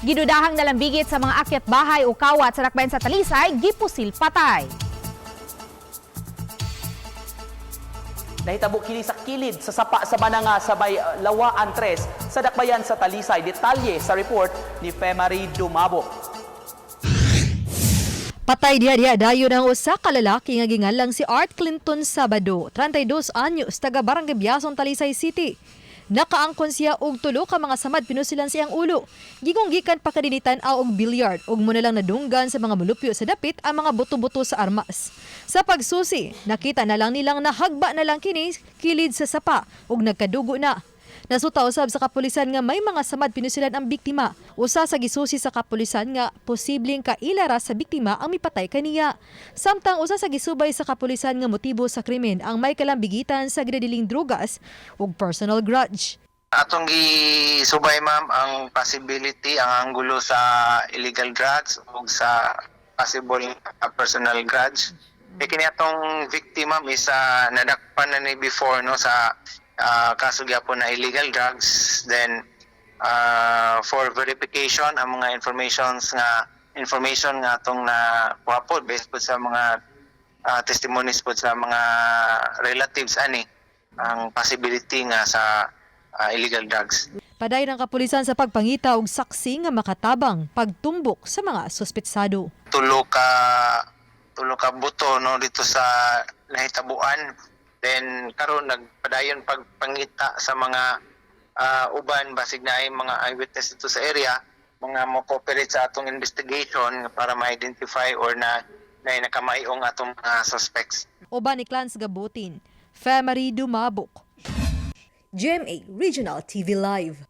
Gidudahang nalambigit sa mga akyat bahay o kawat sa dakbayan sa Talisay, gipusil patay. Nahitabo kini sa kilid sa sapa sa Bananga sabay Lawaan 3 sa dakbayan sa Talisay. Detalye sa report ni Femari Dumabo. Patay diha dayon ang usa ka lalaki nga ginganlang si Art Clinton Sabado, 32 anyos, taga Barangay Biason, Talisay City. Nakaangkon siya og tulo ka mga samad pinusilan siyang ulo. Gigong-gikan pa kadinitan og bilyard ug mo na lang nadunggan sa mga mulupyo sa dapit ang mga buto-buto sa armas. Sa pagsusi, nakita na lang nilang nahagba na lang kini kilid sa sapa ug nagkadugo na. Nasuta usab sa kapulisan nga may mga samad pinusilan ang biktima. Usa sa gisusi sa kapulisan nga posibleng kailara sa biktima ang mipatay kaniya. Samtang usa sa gisubay sa kapulisan nga motibo sa krimen ang may kalambigitan sa ginadiling drugas ug personal grudge. Atong gisubay ma'am ang possibility, ang anggulo sa illegal drugs ug sa possible personal grudge. Kini atong victim ma'am is nadakpan na ni before no sa kaso gyapon na illegal drugs, then for verification ang mga information nga atong na puhapod based po sa mga testimonies po sa mga relatives ani ang possibility nga sa illegal drugs. Paday ng kapulisan sa pagpangita og saksi nga makatabang pagtumbok sa mga suspetsado. Tulo ka buto no dito sa nahitabuan. Then karon nagpadayon pagpangita sa mga uban basig na ay mga eyewitness dito sa area, mga mo cooperate sa atong investigation para ma-identify or na nakamayong atong suspects. Uban ni Clans Gabutin, Femari Dumabok. GMA Regional TV Live.